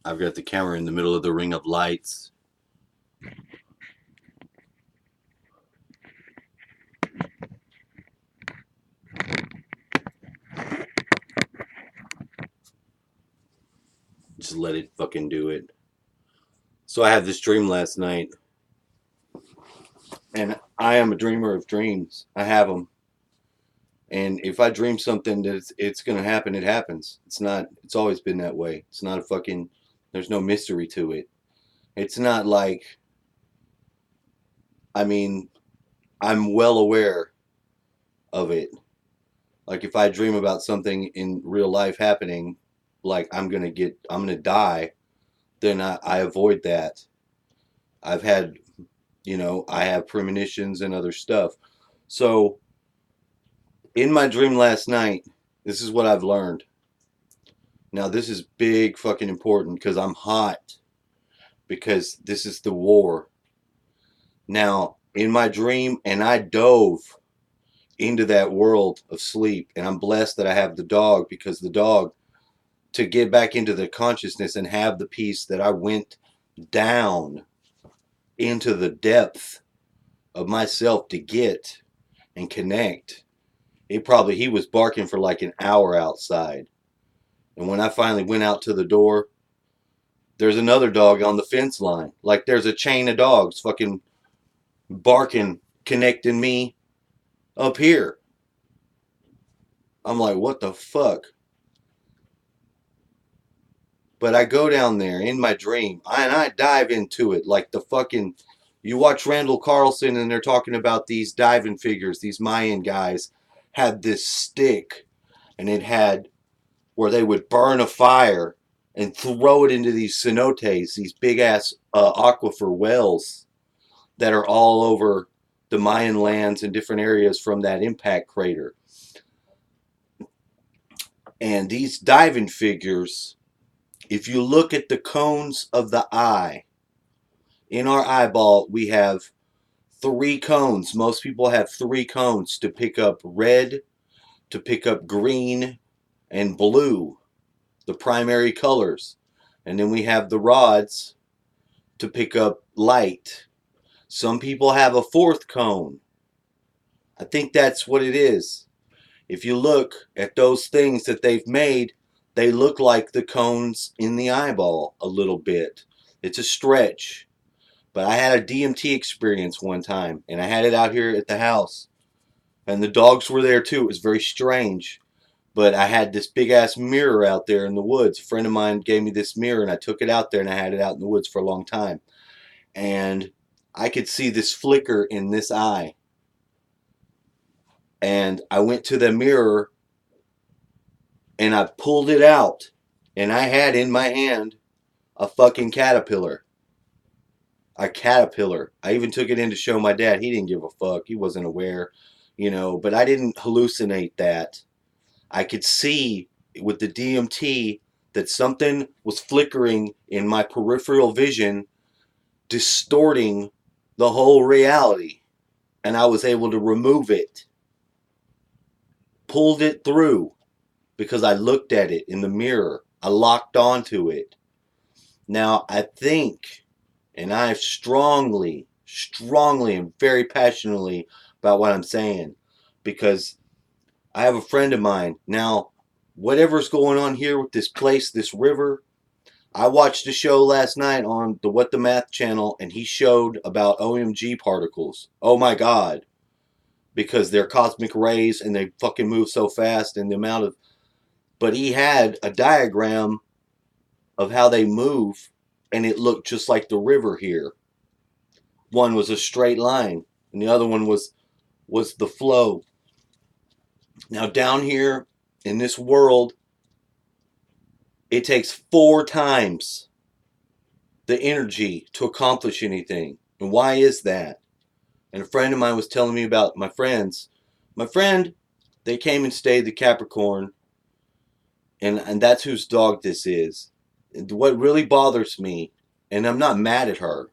I've got the camera in the middle of the ring of lights. Just let it fucking do it. So I had this dream last night, and I am a dreamer of dreams. I have them, and if I dream something that it's gonna happen, it happens. It's not. It's always been that way. It's not a fucking. There's no mystery to it. It's not like. I mean, I'm well aware of it. Like if I dream about something in real life happening, like I'm gonna die, then I avoid that. I've had, I have premonitions and other stuff. So in my dream last night, this is what I've learned. Now this is big fucking important because I'm hot because this is the war. Now in my dream, and I dove into that world of sleep, and I'm blessed that I have the dog because the dog to get back into the consciousness and have the peace that I went down into the depth of myself to get and connect. He was barking for like an hour outside. And when I finally went out to the door, there's another dog on the fence line. Like there's a chain of dogs fucking barking, connecting me up here. I'm like, what the fuck? But I go down there in my dream and I dive into it like the fucking. You watch Randal Karlson and they're talking about these diving figures, these Mayan guys had this stick and it had where they would burn a fire and throw it into these cenotes, these big ass aquifer wells that are all over the Mayan lands and different areas from that impact crater. And these diving figures, if you look at the cones of the eye, in our eyeball, we have three cones. Most people have three cones to pick up red, to pick up green, and blue, the primary colors. And then we have the rods to pick up light. Some people have a fourth cone. I think that's what it is. If you look at those things that they've made, they look like the cones in the eyeball a little bit. It's a stretch. But I had a DMT experience one time, and I had it out here at the house. And the dogs were there too. It was very strange. But I had this big ass mirror out there in the woods. A friend of mine gave me this mirror, and I took it out there, and I had it out in the woods for a long time. And I could see this flicker in this eye. And I went to the mirror, and I pulled it out, and I had in my hand a fucking caterpillar. A caterpillar. I even took it in to show my dad. He didn't give a fuck. He wasn't aware, but I didn't hallucinate that. I could see with the DMT that something was flickering in my peripheral vision, distorting the whole reality. And I was able to remove it, pulled it through because I looked at it in the mirror. I locked onto it. Now, I think, and I strongly, strongly, and very passionately about what I'm saying because I have a friend of mine. Now, whatever's going on here with this place, this river, I watched a show last night on the What the Math channel, and he showed about OMG particles. Oh my God. Because they're cosmic rays and they fucking move so fast and the amount of. But he had a diagram of how they move, and it looked just like the river here. One was a straight line, and the other one was the flow. Now, down here in this world, it takes 4 times the energy to accomplish anything. And why is that? And a friend of mine was telling me about my friends. My friend, they came and stayed the Capricorn, and that's whose dog this is. What really bothers me, and I'm not mad at her,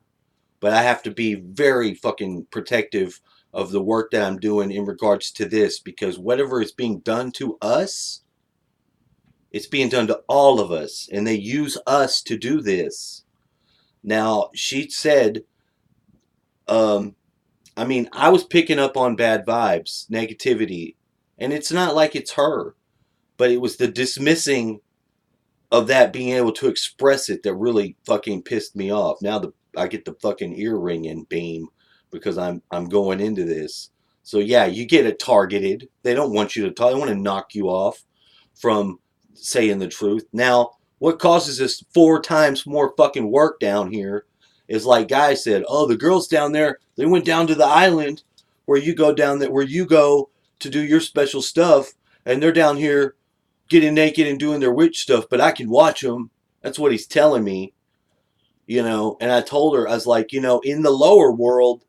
but I have to be very fucking protective of the work that I'm doing in regards to this because whatever is being done to us It's being done to all of us, and they use us to do this. Now, she said, um, I mean, I was picking up on bad vibes, negativity, and it's not like it's her, but it was the dismissing of that being able to express it that really fucking pissed me off. Now I get the fucking ear ringing beam because I'm going into this. So yeah, you get it targeted. They don't want you to talk. They want to knock you off from saying the truth. Now, what causes this 4 times more fucking work down here is like Guy said, oh, the girls down there, they went down to the island where you go down there, where you go to do your special stuff, and they're down here getting naked and doing their witch stuff, but I can watch them. That's what he's telling me, you know. And I told her, I was like, you know, in the lower world,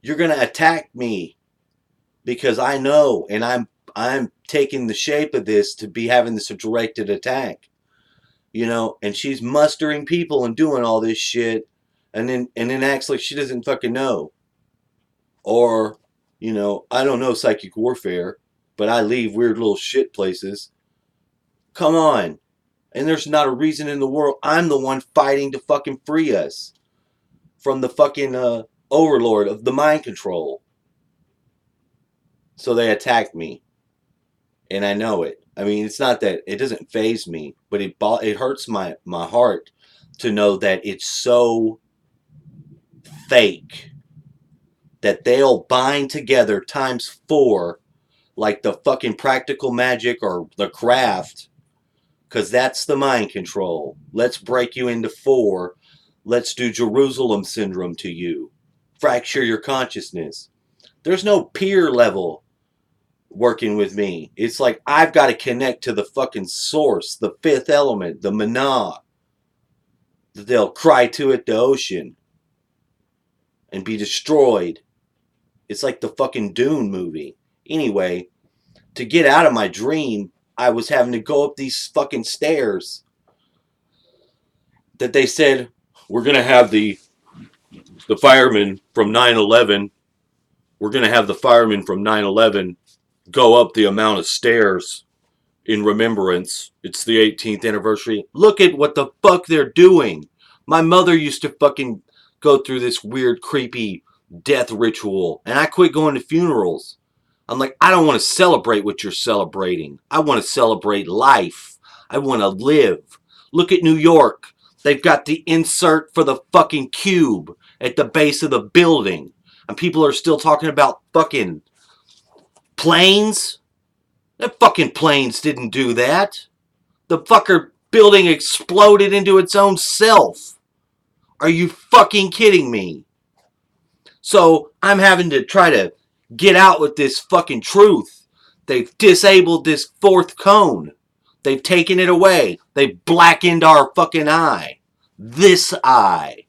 you're gonna attack me because I know, and I'm taking the shape of this to be having this directed attack, you know. And she's mustering people and doing all this shit, and then acts like she doesn't fucking know, or, you know, I don't know psychic warfare, but I leave weird little shit places. Come on. And there's not a reason in the world. I'm the one fighting to fucking free us from the fucking overlord of the mind control. So they attacked me, and I know it. I mean, it's not that it doesn't faze me, but it hurts my heart to know that it's so fake that they'll bind together times 4 like the fucking practical magic or the craft, because that's the mind control. Let's break you into 4. Let's do Jerusalem syndrome to you. Fracture your consciousness. There's no peer level working with me. It's like I've got to connect to the fucking source, the fifth element, the mana. They'll cry to it, the ocean, and be destroyed. It's like the fucking Dune movie. Anyway, to get out of my dream, I was having to go up these fucking stairs that they said, we're going to have the firemen from 9/11. We're going to have the firemen from 9/11 go up the amount of stairs in remembrance. It's the 18th anniversary. Look at what the fuck they're doing. My mother used to fucking go through this weird, creepy death ritual, and I quit going to funerals. I'm like, I don't want to celebrate what you're celebrating. I want to celebrate life. I want to live. Look at New York. They've got the insert for the fucking cube at the base of the building. And people are still talking about fucking planes. That fucking planes didn't do that. The fucker building exploded into its own self. Are you fucking kidding me? So I'm having to try to get out with this fucking truth. They've disabled this 4th cone. They've taken it away. They've blackened our fucking eye. This eye.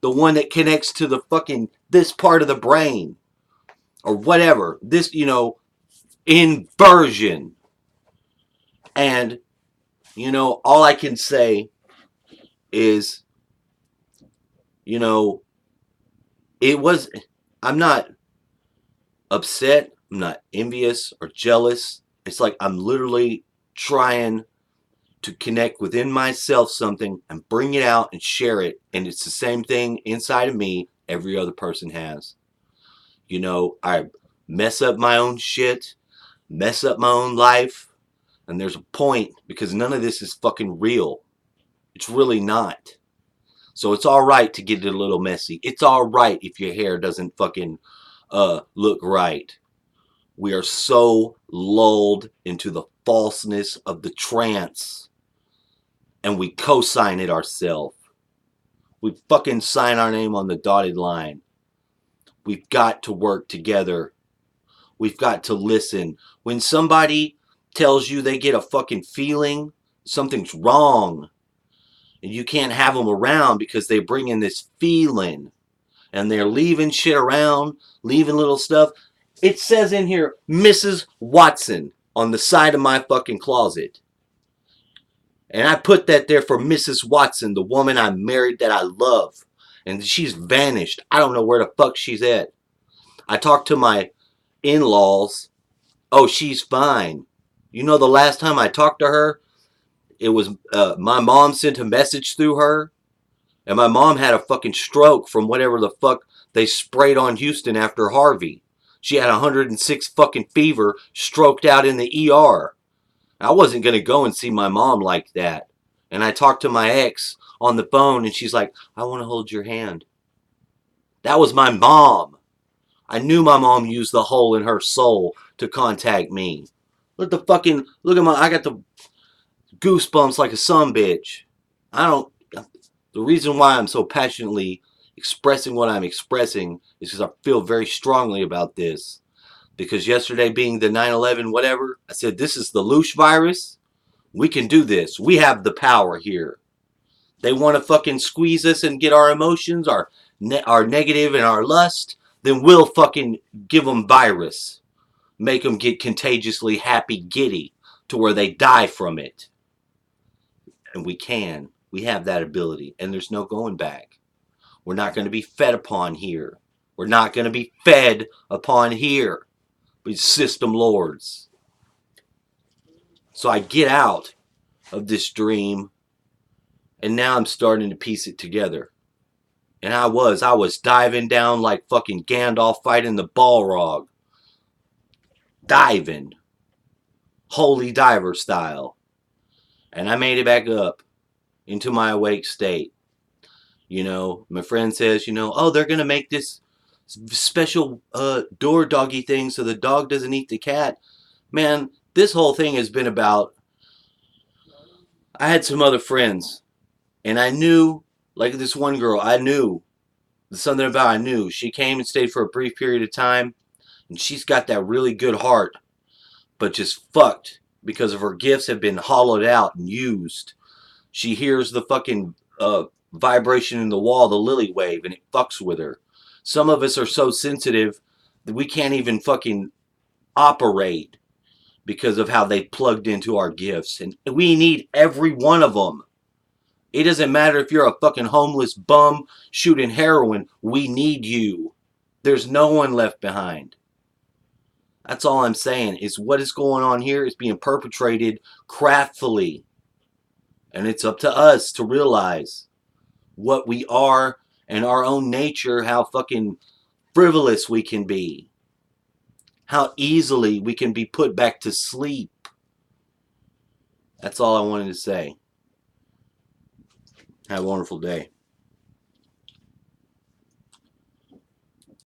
The one that connects to the fucking, this part of the brain. Or whatever. This, you know, inversion. And, you know, all I can say is, you know, I'm not upset. I'm not envious or jealous. It's like I'm literally trying to connect within myself something and bring it out and share it. And it's the same thing inside of me every other person has. You know, I mess up my own shit, mess up my own life. And there's a point because none of this is fucking real. It's really not. So it's all right to get it a little messy. It's all right if your hair doesn't fucking look right. We are so lulled into the falseness of the trance, and we co-sign it ourselves. We fucking sign our name on the dotted line. We've got to work together. We've got to listen. When somebody tells you they get a fucking feeling something's wrong, and you can't have them around because they bring in this feeling, and they're leaving shit around, leaving little stuff. It says in here, Mrs. Watson, on the side of my fucking closet. And I put that there for Mrs. Watson, the woman I married that I love. And she's vanished. I don't know where the fuck she's at. I talked to my in-laws. Oh, she's fine. You know, the last time I talked to her, It was my mom sent a message through her, and my mom had a fucking stroke from whatever the fuck they sprayed on Houston after Harvey. She had 106 fucking fever, stroked out in the ER. I wasn't going to go and see my mom like that. And I talked to my ex on the phone, and she's like, I want to hold your hand. That was my mom. I knew my mom used the hole in her soul to contact me. Look at I got the goosebumps like a sumbitch. I don't, the reason why I'm so passionately expressing what I'm expressing is because I feel very strongly about this. Because yesterday being the 9/11 whatever, I said, this is the Loosh virus. We can do this. We have the power here. They want to fucking squeeze us and get our emotions, our negative and our lust, then we'll fucking give them virus. Make them get contagiously happy giddy to where they die from it. And we can. We have that ability. And there's no going back. We're not going to be fed upon here. We're not going to be fed upon here. With system lords. So I get out of this dream, and now I'm starting to piece it together. And I was diving down like fucking Gandalf fighting the Balrog. Diving. Holy diver style. And I made it back up into my awake state. You know, my friend says, oh, they're going to make this special door doggy thing so the dog doesn't eat the cat. Man, this whole thing has been about, I had some other friends, and I knew, like this one girl, I knew, she came and stayed for a brief period of time, and she's got that really good heart, but just fucked because of her gifts have been hollowed out and used. She hears the fucking vibration in the wall, the lily wave, and it fucks with her. Some of us are so sensitive that we can't even fucking operate because of how they plugged into our gifts. And we need every one of them. It doesn't matter if you're a fucking homeless bum shooting heroin. We need you. There's no one left behind. That's all I'm saying is what is going on here is being perpetrated craftfully. And it's up to us to realize what we are and our own nature, how fucking frivolous we can be. How easily we can be put back to sleep. That's all I wanted to say. Have a wonderful day.